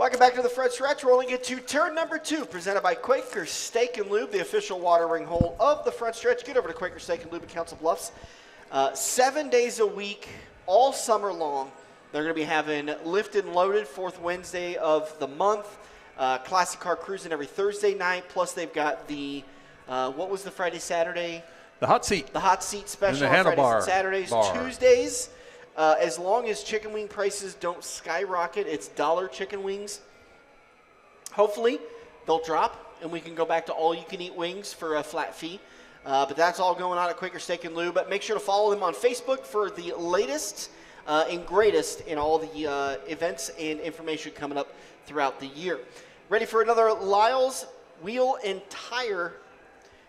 Welcome back to the front stretch. Rolling into turn number 2, presented by Quaker Steak and Lube, the official watering hole of the front stretch. Get over to Quaker Steak and Lube in Council Bluffs. 7 days a week, all summer long. They're going to be having Lifted and Loaded, fourth Wednesday of the month. Classic car cruising every Thursday night. Plus, they've got the, what was the Friday, Saturday? The hot seat. The hot seat special and the on Fridays and Saturdays. Tuesdays. As long as chicken wing prices don't skyrocket, it's dollar chicken wings. Hopefully, they'll drop, and we can go back to all-you-can-eat wings for a flat fee. But that's all going on at Quaker Steak and Lube. But make sure to follow them on Facebook for the latest and greatest in all the events and information coming up throughout the year. Ready for another Lyle's Wheel and Tire?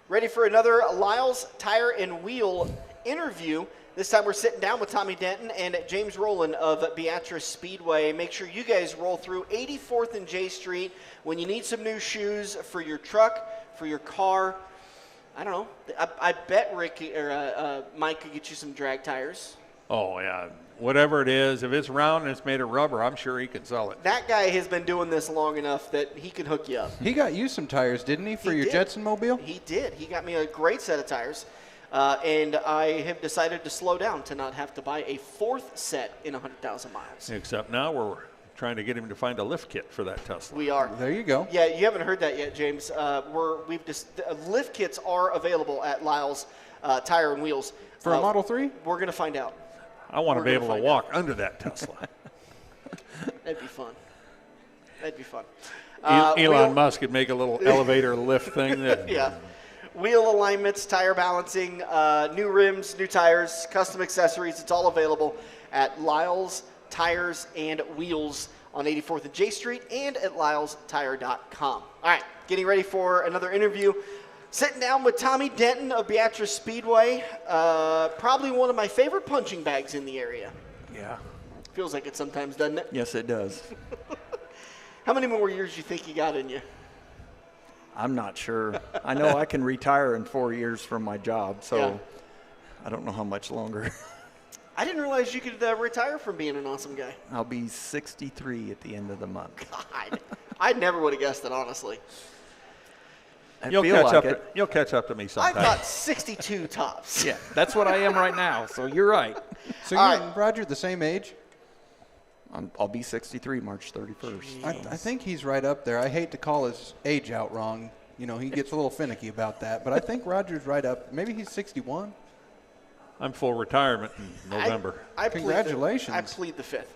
Ready for another Lyle's Tire and Wheel interview? This time we're sitting down with Tommy Denton and James Roland of Beatrice Speedway. Make sure you guys roll through 84th and J Street when you need some new shoes for your truck, for your car. I don't know. I bet Rick or Mike could get you some drag tires. Oh, yeah. Whatever it is, if it's round and it's made of rubber, I'm sure he can sell it. That guy has been doing this long enough that he can hook you up. He got you some tires, didn't he, for your Jetson Mobile? He did. He got me a great set of tires. And I have decided to slow down to not have to buy a fourth set in 100,000 miles. Except now we're trying to get him to find a lift kit for that Tesla. We are. There you go. Yeah, you haven't heard that yet, James. Lift kits are available at Lyle's Tire and Wheels. For a Model 3? We're going to find out. I want to be able to walk under that Tesla. That'd be fun. That'd be fun. Elon Musk could make a little elevator lift thing. Yeah. Wheel alignments, tire balancing, new rims, new tires, custom accessories. It's all available at Lyle's Tires and Wheels on 84th and J Street and at lylestire.com. All right, getting ready for another interview. Sitting down with Tommy Denton of Beatrice Speedway. Probably one of my favorite punching bags in the area. Yeah. Feels like it sometimes, doesn't it? Yes, it does. How many more years do you think you got in you? I'm not sure. I know I can retire in 4 years from my job, so Yeah. I don't know how much longer. I didn't realize you could retire from being an awesome guy. I'll be 63 at the end of the month. God, I never would have guessed it, honestly. You'll catch up to me sometime. I thought 62 tops. Yeah, that's what I am right now, so you're right. So you and Roger the same age? I'll be 63 March 31st. I think he's right up there. I hate to call his age out wrong. You know, he gets a little finicky about that. But I think Roger's right up. Maybe he's 61. I'm full retirement in November. Congratulations. I plead the fifth.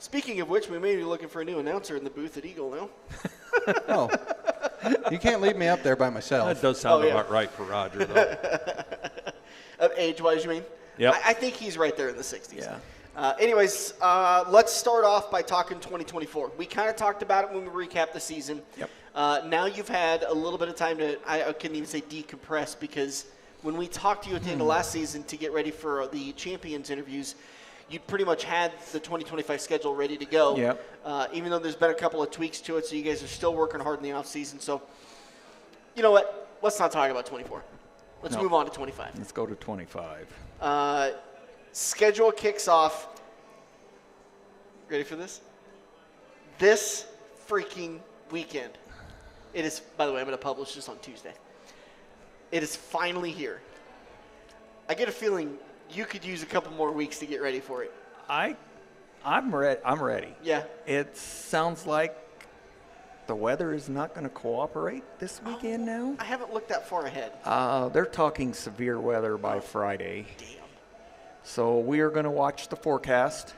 Speaking of which, we may be looking for a new announcer in the booth at Eagle now. Oh, you can't leave me up there by myself. That does sound about right for Roger, though. Age-wise, you mean? Yep. I think he's right there in the 60s. Yeah. Anyways, let's start off by talking 2024. We kind of talked about it when we recapped the season. Yep. Now you've had a little bit of time to, I couldn't even say decompress, because when we talked to you at the end of last season to get ready for the Champions interviews, you pretty much had the 2025 schedule ready to go. Yep. Even though there's been a couple of tweaks to it, so you guys are still working hard in the offseason. So, you know what? Let's not talk about 24. Let's move on to 25. Let's go to 25. Schedule kicks off. Ready for this? This freaking weekend. It is, by the way, I'm going to publish this on Tuesday. It is finally here. I get a feeling you could use a couple more weeks to get ready for it. I'm ready. Yeah. It sounds like the weather is not going to cooperate this weekend now. I haven't looked that far ahead. They're talking severe weather by Friday. Damn. So we are going to watch the forecast,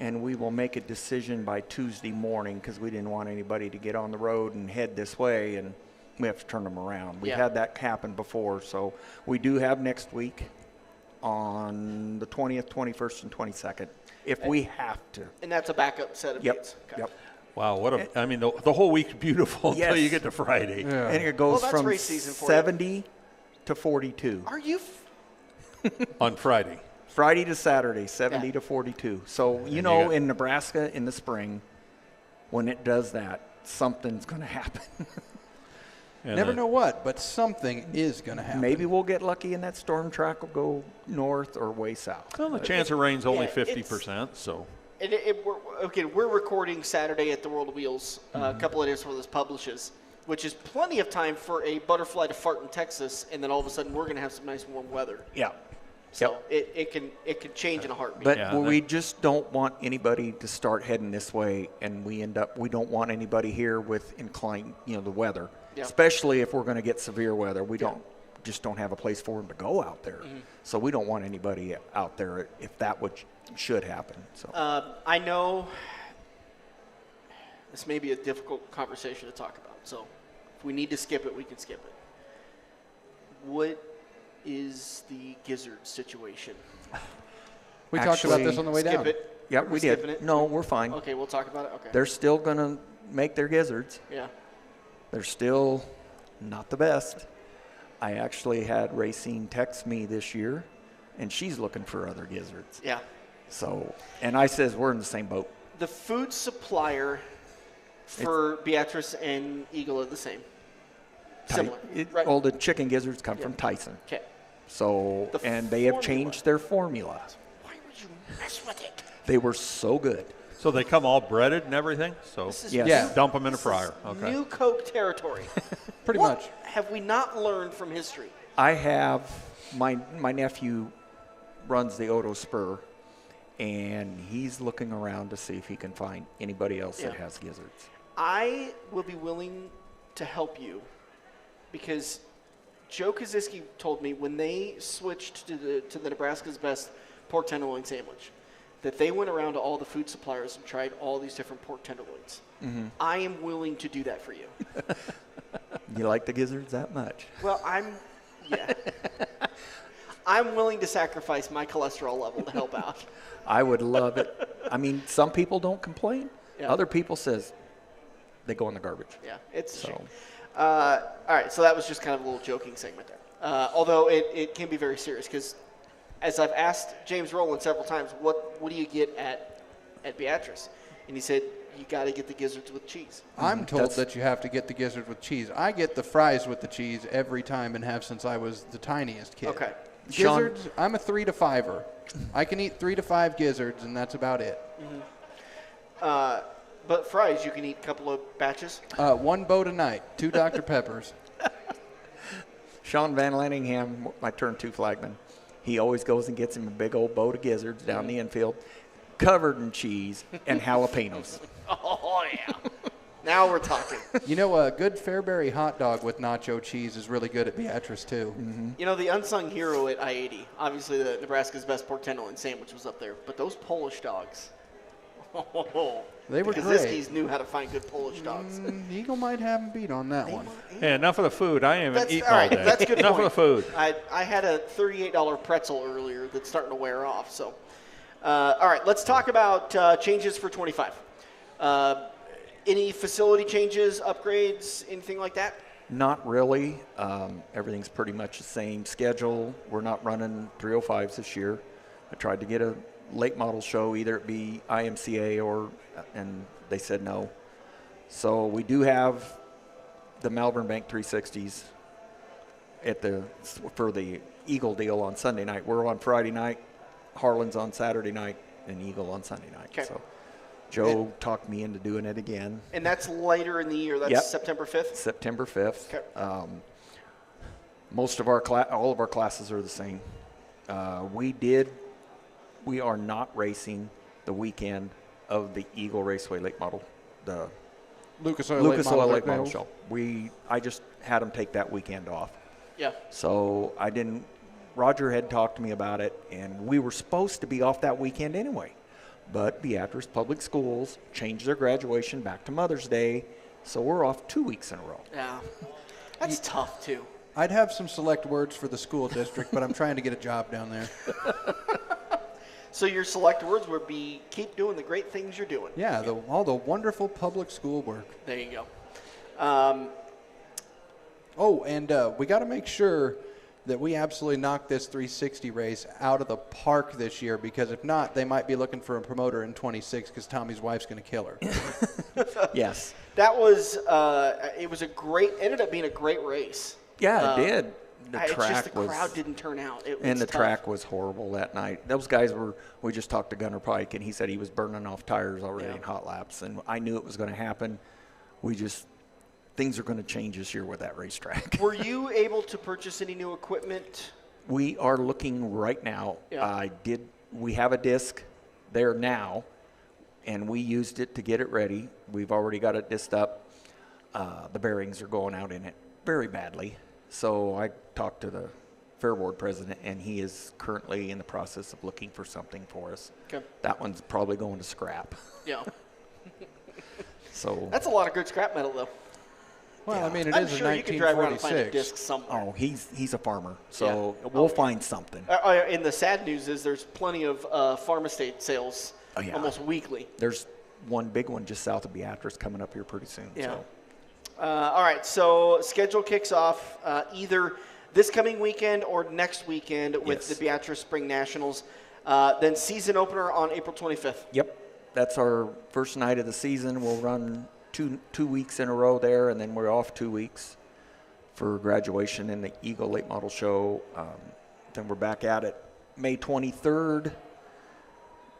and we will make a decision by Tuesday morning, because we didn't want anybody to get on the road and head this way, and we have to turn them around. We've had that happen before, so we do have next week on the 20th, 21st, and 22nd, if we have to. And that's a backup set of dates. Okay. Yep. Wow, the whole week's beautiful until you get to Friday. Yeah. And it goes from race season for 70 to 42. Are you? On Friday. Friday to Saturday, 70 to 42. So, in Nebraska in the spring, when it does that, something's going to happen. Never know what, but something is going to happen. Maybe we'll get lucky and that storm track will go north or way south. Well, the chance of rain's only 50%, so. we're recording Saturday at the World of Wheels, a couple of days before this publishes, which is plenty of time for a butterfly to fart in Texas, and then all of a sudden we're going to have some nice warm weather. Yeah. So it can change in a heartbeat. But we just don't want anybody to start heading this way, and we don't want anybody here with inclined, the weather, especially if we're going to get severe weather. We just don't have a place for them to go out there. So we don't want anybody out there if that should happen. So I know this may be a difficult conversation to talk about. So if we need to skip it, we can skip it. What is the gizzard situation? We talked about this on the way down. Skip it. Yeah, we did. It? No, we're fine. Okay, we'll talk about it. Okay. They're still going to make their gizzards. Yeah. They're still not the best. I actually had Racine text me this year, and she's looking for other gizzards. Yeah. So, and I says we're in the same boat. The food supplier for Beatrice and Eagle are the same. Similar. Right? Well, the chicken gizzards come from Tyson. Okay. So, and they have changed their formula. Why would you mess with it? They were so good. So they come all breaded and everything? So dump them in a fryer. Okay. New Coke territory. Pretty much. Have we not learned from history? I have my nephew runs the Odo Spur, and he's looking around to see if he can find anybody else that has gizzards. I will be willing to help you because Joe Kaczynski told me when they switched to the Nebraska's Best pork tenderloin sandwich that they went around to all the food suppliers and tried all these different pork tenderloins. I am willing to do that for you. You like the gizzards that much? Well, I'm willing to sacrifice my cholesterol level to help out. I would love it. I mean, some people don't complain. Yeah. Other people says they go in the garbage. Yeah, it's a shame. All right, so that was just kind of a little joking segment there. Although it can be very serious because as I've asked James Roland several times, what do you get at Beatrice? And he said, you got to get the gizzards with cheese. I'm told that you have to get the gizzard with cheese. I get the fries with the cheese every time and have since I was the tiniest kid. Okay. Gizzards, I'm a 3 to 5er. I can eat 3 to 5 gizzards, and that's about it. But fries, you can eat a couple of batches? 1 boat a night, 2 Dr. Peppers. Sean Van Lanningham, my turn 2 flagman, he always goes and gets him a big old boat of gizzards down the infield, covered in cheese and jalapenos. Oh, yeah. Now we're talking. You know, a good Fairbury hot dog with nacho cheese is really good at Beatrice, too. You know, the unsung hero at I-80, obviously the Nebraska's Best pork tenderloin sandwich was up there, but those Polish dogs, they were great. Kaczynski's knew how to find good Polish dogs. Eagle might have him beat on that one. Hey, enough of the food. I ain't even eating all day. That's a good enough point. of the food. I had a $38 pretzel earlier that's starting to wear off. So, all right, let's talk about changes for 25. Any facility changes, upgrades, anything like that? Not really. Everything's pretty much the same schedule. We're not running 305s this year. I tried to get a late model show, either it be IMCA and they said no. So we do have the Malvern Bank 360s for the Eagle deal on Sunday night. We're on Friday night, Harlan's on Saturday night, and Eagle on Sunday night. Okay. So Joe talked me into doing it again. And that's later in the year. That's September 5th? September 5th. Okay. Most of all of our classes are the same. We are not racing the weekend of the Eagle Raceway Late Model, the Lucas Oil Late Model Show. I just had them take that weekend off. Yeah. So Roger had talked to me about it, and we were supposed to be off that weekend anyway. But Beatrice Public Schools changed their graduation back to Mother's Day, so we're off 2 weeks in a row. Yeah. That's tough, too. I'd have some select words for the school district, but I'm trying to get a job down there. So your select words would be keep doing the great things you're doing. Yeah, all the wonderful public school work. There you go. We got to make sure that we absolutely knock this 360 race out of the park this year, because if not, they might be looking for a promoter in 26 because Tommy's wife's going to kill her. Yes. That was ended up being a great race. Yeah, it did. Just the crowd didn't turn out. The track was horrible that night. Those guys we just talked to Gunnar Pike, and he said he was burning off tires already in hot laps, and I knew it was going to happen. Things are going to change this year with that racetrack. Were you able to purchase any new equipment? We are looking right now. Yeah. We have a disc there now, and we used it to get it ready. We've already got it disced up. The bearings are going out in it very badly. So I talked to the Fair Board president, and he is currently in the process of looking for something for us. Okay. That one's probably going to scrap. Yeah. So that's a lot of good scrap metal, though. Well, I mean, it I'm is sure a you can drive around and 1946. find a disc somewhere. Oh, he's a farmer, so we'll find something. And the sad news is there's plenty of farm estate sales almost weekly. There's one big one just south of Beatrice coming up here pretty soon. Yeah. So. All right, so schedule kicks off either this coming weekend or next weekend with the Beatrice Spring Nationals. Then season opener on April 25th. Yep, that's our first night of the season. We'll run two weeks in a row there, and then we're off 2 weeks for graduation in the Eagle Late Model Show. Then we're back at it May 23rd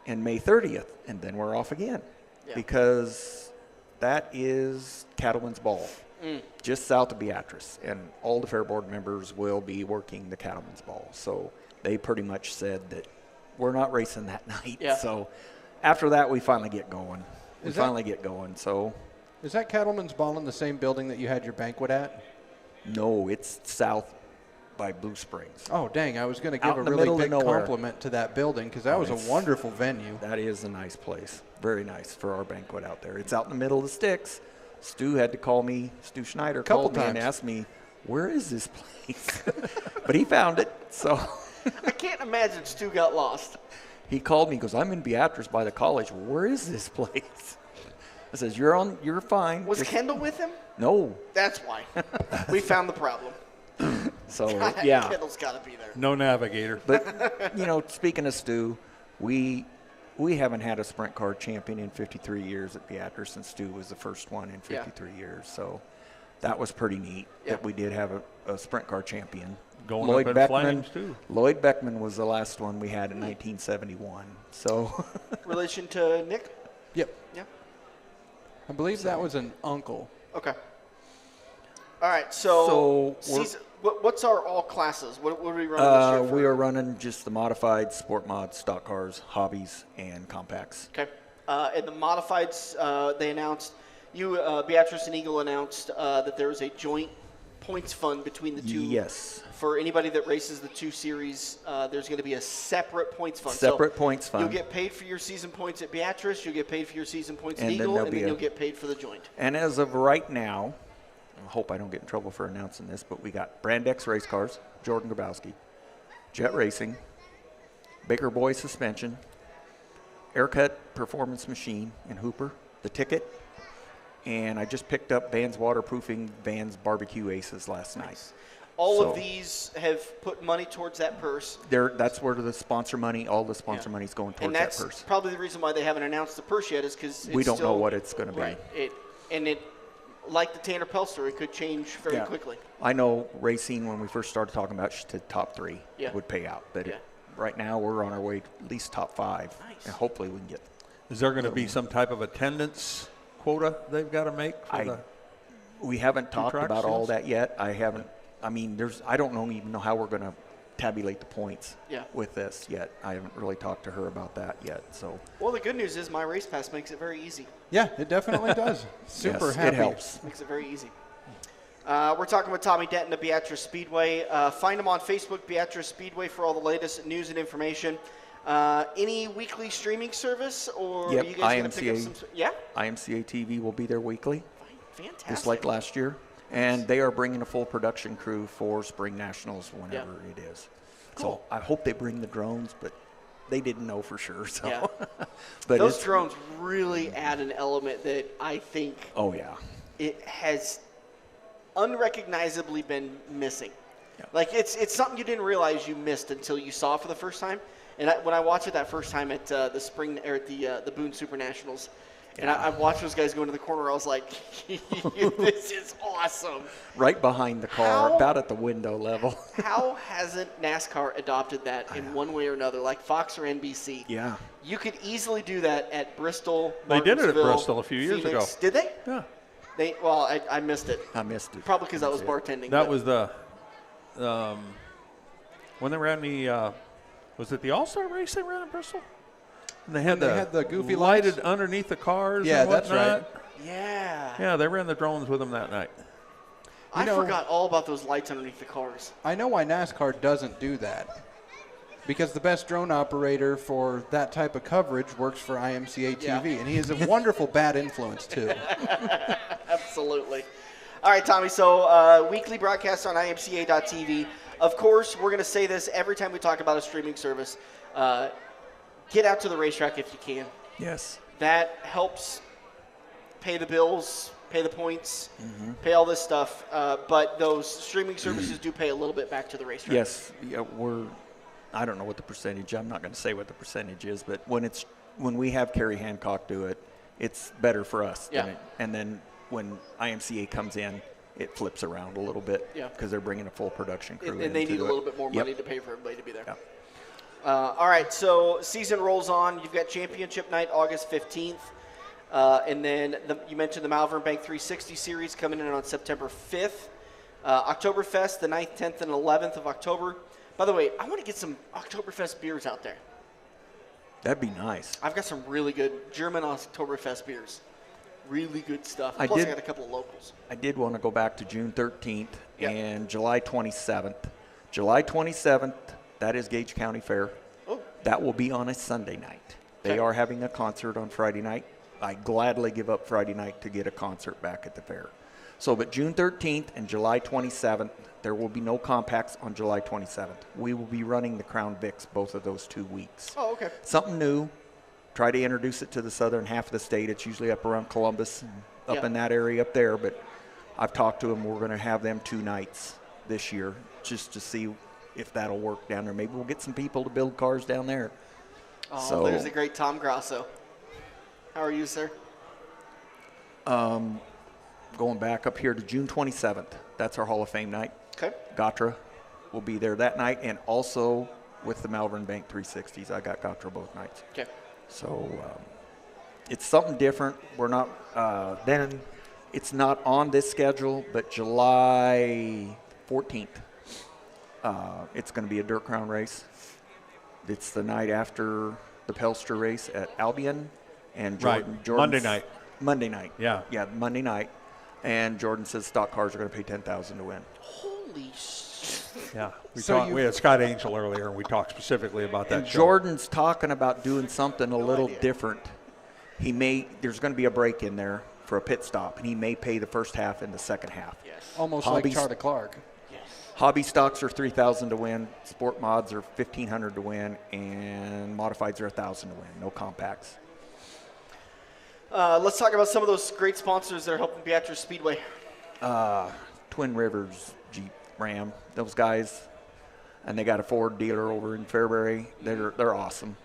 and May 30th, and then we're off again because that is Cattlemen's Ball, just south of Beatrice, and all the Fair Board members will be working the Cattlemen's Ball. So they pretty much said that we're not racing that night. Yeah. So after that, we finally get going. So Is that Cattleman's Ball in the same building that you had your banquet at? no, it's south by Blue Springs. Oh, dang. I was going to Out give a in the really middle of big nowhere. compliment to that building because that was a wonderful venue. That is a nice place. Very nice for our banquet out there. It's out in the middle of the sticks. Stu had to call me. Stu Schneider called me and asked me, where is this place? But he found it. So I can't imagine Stu got lost. he called me, goes, I'm in Beatrice by the college. Where is this place? I says, you're fine. Was Kendall with him? No. That's why. We found the problem. So, yeah. Kendall's got to be there. No navigator. But, speaking of Stu, we haven't had a sprint car champion in 53 years at Beatrice, and Stu was the first one in 53 years. So that was pretty neat that we did have a sprint car champion. Going Lloyd up in Beckman, flames, too. Lloyd Beckman was the last one we had in 1971. So Relation to Nick? Yep. Yeah. I believe that was an uncle. Okay. All right, so what's our all classes? What are we running this year for? we are running just the modified, sport mods, stock cars, hobbies, and compacts. Okay. And the modifieds, they announced, Beatrice and Eagle announced that there was a joint points fund between the two. Yes. For anybody that races the two series, there's going to be a separate points fund. Points fund. You'll get paid for your season points at Beatrice, you'll get paid for your season points at And then Eagle, there'll and be then you'll get paid for the joint. And as of right now, I hope I don't get in trouble for announcing this, but we got Brand X race cars, Jordan Grabowski, Jet Racing, Baker Boy Suspension, Aircut Performance Machine in Hooper, the ticket, and I just picked up Vans Waterproofing, Vans Barbecue Aces last night. All of these have put money towards that purse. That's where the sponsor money, all the sponsor money is going towards and that that's purse. probably the reason why they haven't announced the purse yet is because We don't know what it's going to be. Right. It, like the Tanner Pelster, it could change very quickly. I know racing, when we first started talking about the top three would pay out. But right now we're on our way to at least top 5. Nice. And hopefully we can get. Is there going to be some type of attendance quota they've got to make? We haven't talked track about all sales? that yet. I haven't. I mean, I don't even know how we're going to tabulate the points with this yet. I haven't really talked to her about that yet. So. Well, the good news is my race pass makes it very easy. Yeah, it definitely does. Super happy. It helps. Makes it very easy. We're talking with Tommy Denton of Beatrice Speedway. Find him on Facebook, Beatrice Speedway, for all the latest news and information. Any weekly streaming service, or are you guys going to pick up some? Yeah. IMCA TV will be there weekly. Fantastic. Just like last year. And they are bringing a full production crew for Spring Nationals whenever it is. Cool. So I hope they bring the drones, but they didn't know for sure. So. Yeah. But those drones really add an element that I think it has unrecognizably been missing. Yeah. Like it's something you didn't realize you missed until you saw it for the first time. And when I watched it that first time at the Boone Super Nationals, And I watched those guys go into the corner. I was like, this is awesome. Right behind the car, How- about at the window level. How hasn't NASCAR adopted that in one way or another, like Fox or NBC? Yeah. You could easily do that at Bristol. They did it at Martinsville, Bristol a few years Phoenix. ago. Did they? Yeah. Well, I missed it. I missed it. Probably because I was bartending. That but- was the when they ran the was it the All-Star race they ran in Bristol? And they had the goofy lighted lights? underneath the cars. Yeah, and that's whatnot. right. Yeah. Yeah, they ran the drones with them that night. I know- forgot all about those lights underneath the cars. I know why NASCAR doesn't do that. Because the best drone operator for that type of coverage works for IMCA TV, Yeah. and he is a wonderful bad influence too. Absolutely. All right, Tommy. So weekly broadcast on imca.tv. Of course, we're going to say this every time we talk about a streaming service. Get out to the racetrack if you can. Yes. That helps pay the bills, pay the points, pay all this stuff. But those streaming services do pay a little bit back to the racetrack. Yes. Yeah, I don't know what the percentage. I'm not going to say what the percentage is, but when we have Kerry Hancock do it, it's better for us. Yeah. And then when IMCA comes in, it flips around a little bit. Yeah. Because they're bringing a full production crew in. And they to need do a it. little bit more Yep. money to pay for everybody to be there. Yeah. All right, so season rolls on. You've got championship night August 15th. And then you mentioned the Malvern Bank 360 series coming in on September 5th. Oktoberfest, the 9th, 10th, and 11th of October. By the way, I want to get some Oktoberfest beers out there. That'd be nice. I've got some really good German Oktoberfest beers. Really good stuff. I Plus, I did- got a couple of locals. I did want to go back to June 13th Yep. and July 27th. July 27th, that is Gage County Fair. Oh, That will be on a Sunday night. They Okay. are having a concert on Friday night. I gladly give up Friday night to get a concert back at the fair. So, but June 13th and July 27th, there will be no compacts on July 27th. We will be running the Crown Vics both of those 2 weeks. oh, okay. Something new. Try to introduce it to the southern half of the state. It's usually up around Columbus, and up Yeah. in that area up there. But I've talked to them. We're going to have them 2 nights this year just to see if that'll work down there. Maybe we'll get some people to build cars down there. Oh, So- there's the great Tom Grasso. How are you, sir? Going back up here to June 27th. That's our Hall of Fame night. Okay. Gatra will be there that night, and also with the Malvern Bank 360s. I got Gatra both nights. Okay. So it's something different. We're not then it's not on this schedule, but July 14th, it's going to be a dirt crown race. It's the night after the Pelster race at Albion, and Jordan. Right. Monday night. Monday night. Yeah. Yeah, Monday night. And Jordan says stock cars are going to pay $10,000 to win. Holy shit. Yeah. So We had Scott Angel earlier, and we talked specifically about that And show. Jordan's talking about doing something a little idea. different. There's going to be a break in there for a pit stop, and he may pay the first half and the second half. Yes. Almost Hobbies. like Charlie Clark. Yes. Hobby stocks are $3,000 to win. Sport mods are $1,500 to win, and modifieds are $1,000 to win. No compacts. Let's talk about some of those great sponsors that are helping Beatrice Speedway. Twin Rivers, Jeep, Ram, those guys, and they got a Ford dealer over in Fairbury. They're awesome.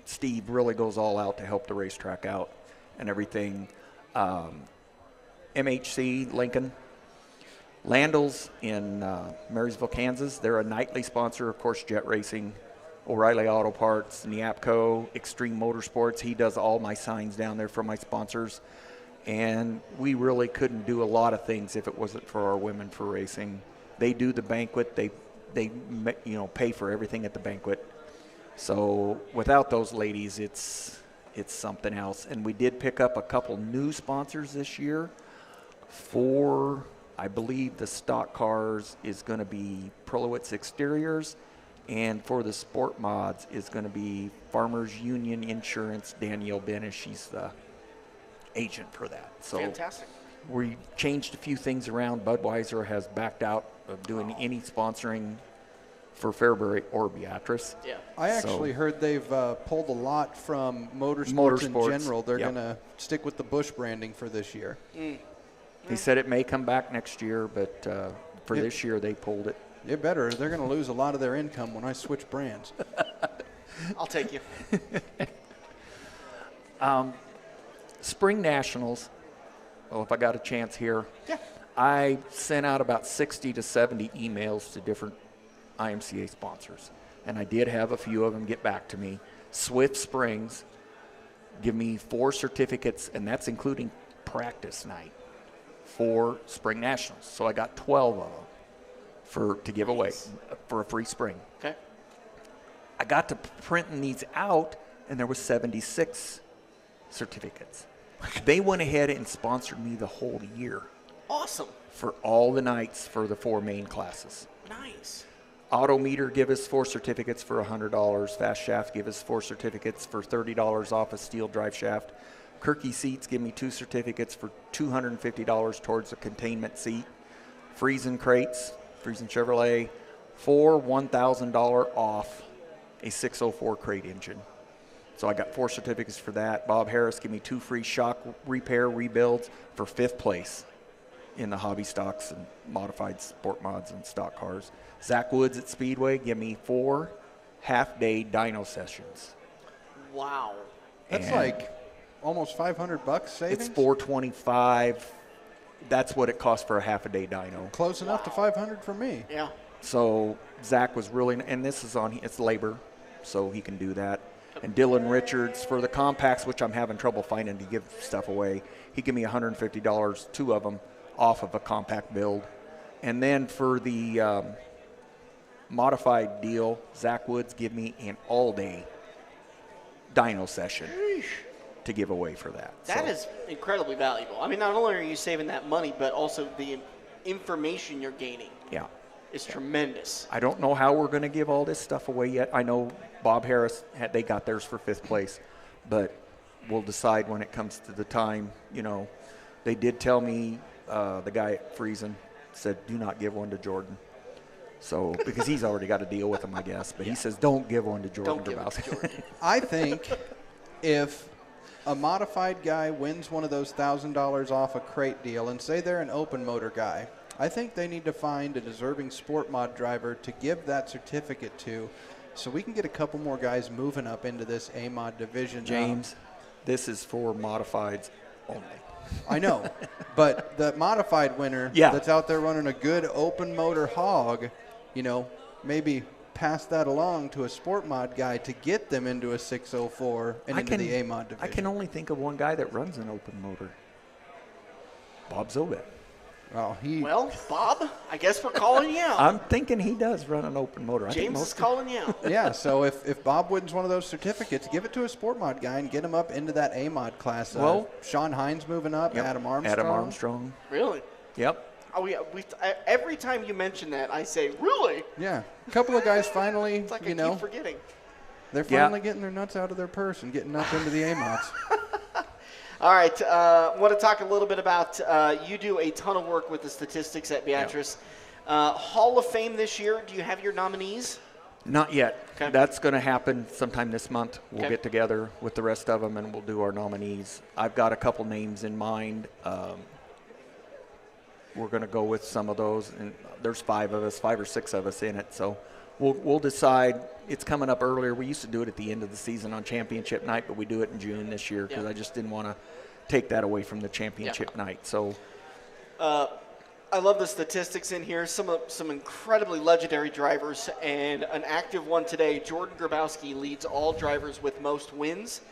Steve really goes all out to help the racetrack out and everything. MHC, Lincoln. Landals in Marysville, Kansas. They're a nightly sponsor, of course, Jet Racing, O'Reilly Auto Parts, Neapco, Extreme Motorsports. He does all my signs down there for my sponsors. And we really couldn't do a lot of things if it wasn't for our Women for Racing. They do the banquet. They pay for everything at the banquet. So without those ladies, it's something else. And we did pick up a couple new sponsors this year for, I believe, the stock cars is going to be Prolowitz Exteriors, and for the sport mods is going to be Farmers Union Insurance. Danielle Benish, she's the agent for that. So Fantastic. we changed a few things around. Budweiser has backed out of doing any sponsoring for Fairbury or Beatrice. Yeah. I So- actually heard they've pulled a lot from motorsports in Motorsports, general. They're yep. going to stick with the Busch branding for this year. He said it may come back next year, but for Yep. this year they pulled it. It better. They're going to lose a lot of their income when I switch brands. I'll take you. Spring Nationals. Well, if I got a chance here, Yeah. I sent out about 60 to 70 emails to different IMCA sponsors, and I did have a few of them get back to me. Swift Springs give me 4 certificates, and that's including practice night for Spring Nationals. So I got 12 of them to give away for a free spring. Okay. I got to printing these out, and there was 76 certificates. They went ahead and sponsored me the whole year Awesome. for all the nights for the 4 main classes. Nice. Autometer give us 4 certificates for $100. Fast Shaft give us 4 certificates for $30 off a steel drive shaft. Kirky Seats give me 2 certificates for $250 towards a containment seat. Friesen Crates, Friesen Chevrolet, 4 $1,000 off a 604 crate engine. So I got 4 certificates for that. Bob Harris give me 2 free shock repair rebuilds for 5th place in the hobby stocks and modified sport mods and stock cars. Zach Woods at Speedway give me 4 half-day dyno sessions. Wow. That's And like almost $500 savings. it's $425. That's what it costs for a half-a-day dyno. Close enough to $500 for me. Yeah. So Zach was really, and this is on, it's labor, so he can do that. And Dylan Richards for the compacts, which I'm having trouble finding to give stuff away, he gave me $150, 2 of them, off of a compact build. And then for the modified deal, Zach Woods give me an all-day dyno session to give away for that. That So, is incredibly valuable. I mean, not only are you saving that money, but also the information you're gaining yeah. is tremendous. I don't know how we're going to give all this stuff away yet. I know Bob Harris, they got theirs for 5th place, but we'll decide when it comes to the time. You know, they did tell me, the guy at Friesen said, do not give one to Jordan. So, because he's already got a deal with him, I guess. But he says, don't give one to Jordan. Don't give it to Jordan. I think if a modified guy wins one of those $1,000 off a crate deal, and say they're an open motor guy, I think they need to find a deserving sport mod driver to give that certificate to, so we can get a couple more guys moving up into this A-mod division. James, this is for modifieds only. I know, but the modified winner that's out there running a good open motor hog, you know, maybe pass that along to a sport mod guy to get them into a 604 and into the A-mod division. I can only think of one guy that runs an open motor. Bob Zobet. Well, Bob, I guess we're calling you out. I'm thinking he does run an open motor. James is calling you out. Yeah, so if Bob wins one of those certificates, give it to a sport mod guy and get him up into that A-mod class. Well, Sean Hines moving up, Yep. Adam Armstrong. Adam Armstrong. Really? Yep. Oh, yeah. Every time you mention that, I say, really? Yeah, a couple of guys finally, It's like I you know, keep forgetting. they're finally getting their nuts out of their purse and getting up into the A-mods. All right, want to talk a little bit about you do a ton of work with the statistics at Beatrice. Hall of Fame this year, do you have your nominees? Not yet. Okay. That's going to happen sometime this month. We'll Okay. get together with the rest of them and we'll do our nominees. I've got a couple names in mind. We're going to go with some of those, and there's 5 of us, 5 or 6 of us in it. So we'll decide. It's coming up earlier. We used to do it at the end of the season on championship night, but we do it in June this year because I just didn't want to take that away from the championship night. So I love the statistics in here. Some incredibly legendary drivers, and an active one today. Jordan Grabowski leads all drivers with most wins,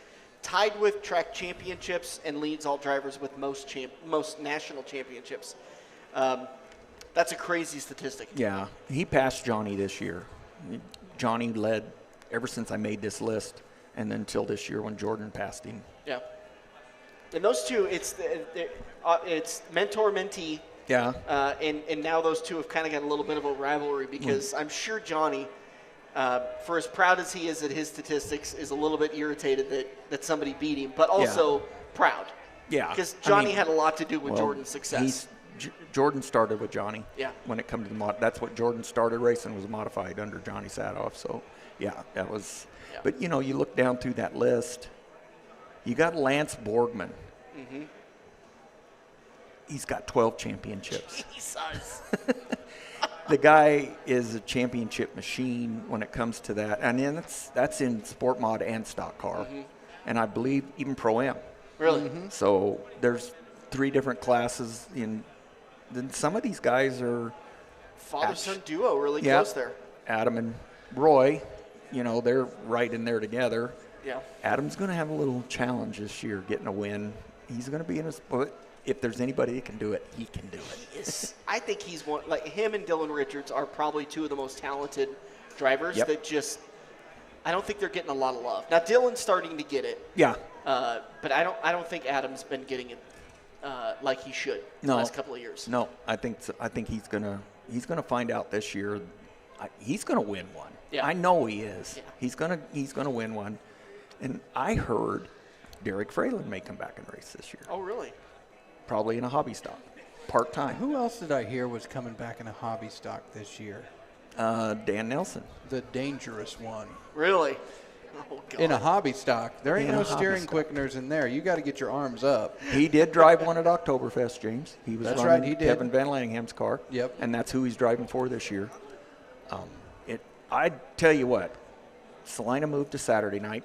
tied with track championships, and leads all drivers with most national championships. That's a crazy statistic. yeah, he passed Johnny this year. Johnny led ever since I made this list, and then until this year when Jordan passed him. Yeah. And those two, it's mentor-mentee. Yeah. And now those two have kind of got a little bit of a rivalry because I'm sure Johnny, for as proud as he is at his statistics, is a little bit irritated that somebody beat him, but also proud. Yeah. Because Johnny had a lot to do with Jordan's success. Jordan started with Johnny. Yeah. When it comes to the that's what Jordan started racing, was modified under Johnny Sadoff. So, yeah, that was. Yeah. But, you know, you look down through that list, you got Lance Borgman. Mm-hmm. He's got 12 championships. Jesus. The guy is a championship machine when it comes to that. And then that's in sport mod and stock car. Mm-hmm. And I believe even Pro-Am. Really? Mm-hmm. So there's 3 different classes. Then some of these guys are Father-son duo really close there. Adam and Roy, they're right in there together. Yeah. Adam's going to have a little challenge this year getting a win. He's going to be in his – if there's anybody that can do it, he can do it. I think he's one – like him and Dylan Richards are probably 2 of the most talented drivers that just – I don't think they're getting a lot of love. Now, Dylan's starting to get it. Yeah. But I don't think Adam's been getting it like he should the last couple of years. No, I think he's gonna find out this year. He's gonna win one. Yeah. I know he is. Yeah. He's gonna win one. And I heard Derek Fralin may come back and race this year. Oh, really? Probably in a hobby stock, part time. Who else did I hear was coming back in a hobby stock this year? Dan Nelson. The dangerous one. Really? Oh, God. In a hobby stock. There ain't In a no hobby steering stock. quickeners in there. You got to get your arms up. He did drive one at Oktoberfest, James. He was That's running right, he did. Kevin Van Langham's car. Yep. And that's who he's driving for this year. I tell you what, Salina moved to Saturday night.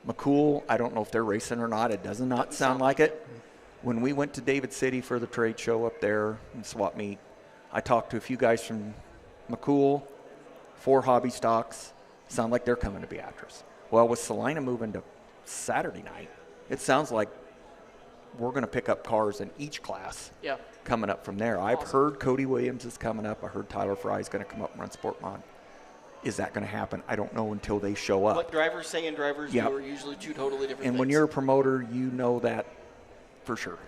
McCool, I don't know if they're racing or not. It does not sound like it. When we went to David City for the trade show up there and swap meet, I talked to a few guys from McCool, 4 hobby stocks. Sound like they're coming to Beatrice. Well, with Salina moving to Saturday night, it sounds like we're going to pick up cars in each class coming up from there. I've heard Cody Williams is coming up. I heard Tyler Fry is going to come up and run Sport Mod. Is that going to happen? I don't know until they show up. What drivers say and drivers do are usually 2 totally different And things. when you're a promoter, you know that for sure.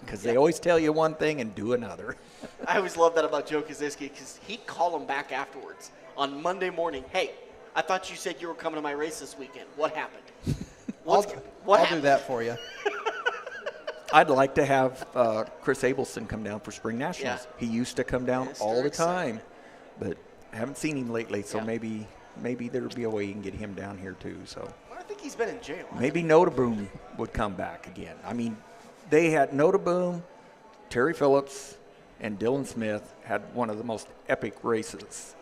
Because they always tell you one thing and do another. I always love that about Joe Koziski because he'd call him back afterwards on Monday morning. Hey, I thought you said you were coming to my race this weekend. What happened? I'll happened? do that for you. I'd like to have Chris Abelson come down for Spring Nationals. Yeah. He used to come down Mr. all the Exciting. time, but I haven't seen him lately, so Yeah. maybe there'll be a way you can get him down here too. So Well, I think he's been in jail. maybe Notaboom would come back again. I mean, they had Notaboom, Terry Phillips, and Dylan Smith had one of the most epic races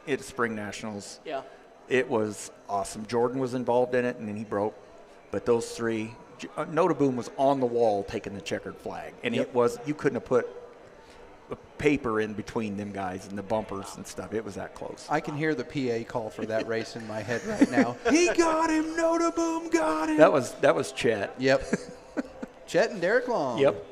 at Spring Nationals. Yeah. It was awesome. Jordan was involved in it, and then he broke. But those 3, Notaboom was on the wall taking the checkered flag. And it was, you couldn't have put a paper in between them guys and the bumpers and stuff. It was that close. I can hear the PA call for that race in my head right now. He got him. Notaboom got him. That was Chet. Yep. Chet and Derek Long. Yep.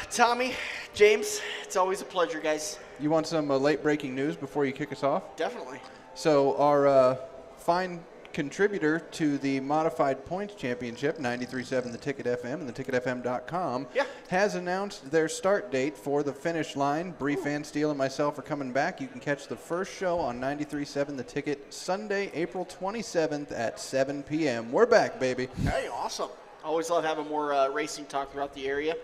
Tommy, James, it's always a pleasure, guys. You want some late breaking news before you kick us off? Definitely. So our fine contributor to the Modified Points Championship, 93.7 The Ticket FM and theticketfm.com, has announced their start date for the finish line. Bree Van Steel and myself are coming back. You can catch the first show on 93.7 The Ticket Sunday, April 27th at 7 p.m. We're back, baby. Hey, awesome. Always love having more racing talk throughout the area.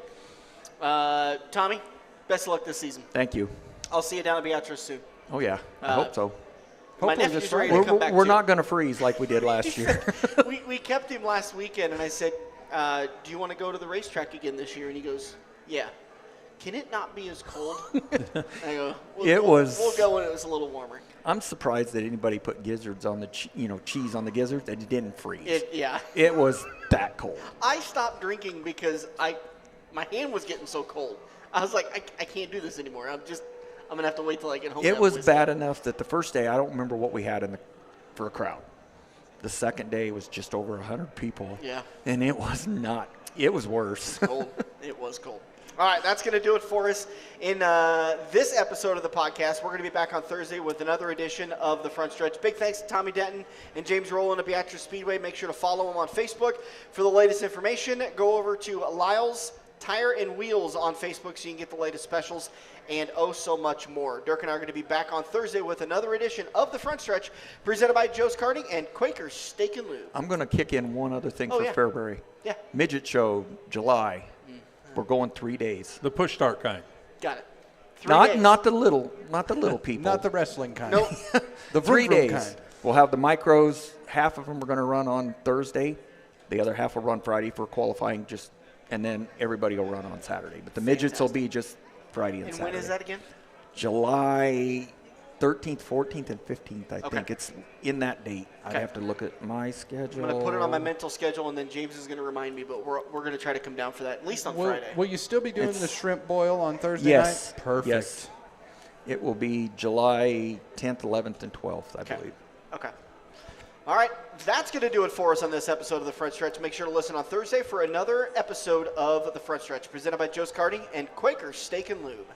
Tommy, best of luck this season. Thank you. I'll see you down at Beatrice soon. Oh, yeah. I hope so. My Hopefully nephew's this ready Friday. to come back We're too. not going to freeze like we did last year. we kept him last weekend, and I said, do you want to go to the racetrack again this year? And he goes, yeah. Can it not be as cold? I go, we'll go when it was a little warmer. I'm surprised that anybody put gizzards on the cheese on the gizzards that it didn't freeze. Yeah. It was that cold. I stopped drinking because my hand was getting so cold. I was like, I can't do this anymore. I'm going to have to wait till I get home. It was bad enough that the first day, I don't remember what we had for a crowd. The second day was just over 100 people. Yeah. And it was worse. Cold. It was cold. All right, that's going to do it for us in this episode of the podcast. We're going to be back on Thursday with another edition of The Front Stretch. Big thanks to Tommy Denton and James Roland of Beatrice Speedway. Make sure to follow them on Facebook for the latest information. Go over to Lyle's Tire and Wheels on Facebook so you can get the latest specials and so much more. Dirk and I are going to be back on Thursday with another edition of The Front Stretch presented by Joe's Karting and Quaker's Steak and Lube. I'm going to kick in one other thing for Fairbury. Yeah. Midget Show, July. We're going 3 days. The push start kind. Got it. 3 days. Not the little people. Not the wrestling kind. Nope. The 3 vroom vroom days. kind. We'll have the micros. Half of them are going to run on Thursday. The other half will run Friday for qualifying, and then everybody will run on Saturday. But the midgets will be just Friday and Saturday. And when is that again? July 13th, 14th, and 15th. I Okay. think it's in that date. Okay. I'd have to look at my schedule. I'm going to put it on my mental schedule, and then James is going to remind me, but we're going to try to come down for that, at least on Friday. Will you still be doing the It's- shrimp boil on Thursday Yes. night? Perfect. Yes. It will be July 10th, 11th, and 12th, I Okay. believe. Okay. All right, that's going to do it for us on this episode of The Front Stretch. Make sure to listen on Thursday for another episode of The Front Stretch, presented by Joe's Karting and Quaker Steak and Lube.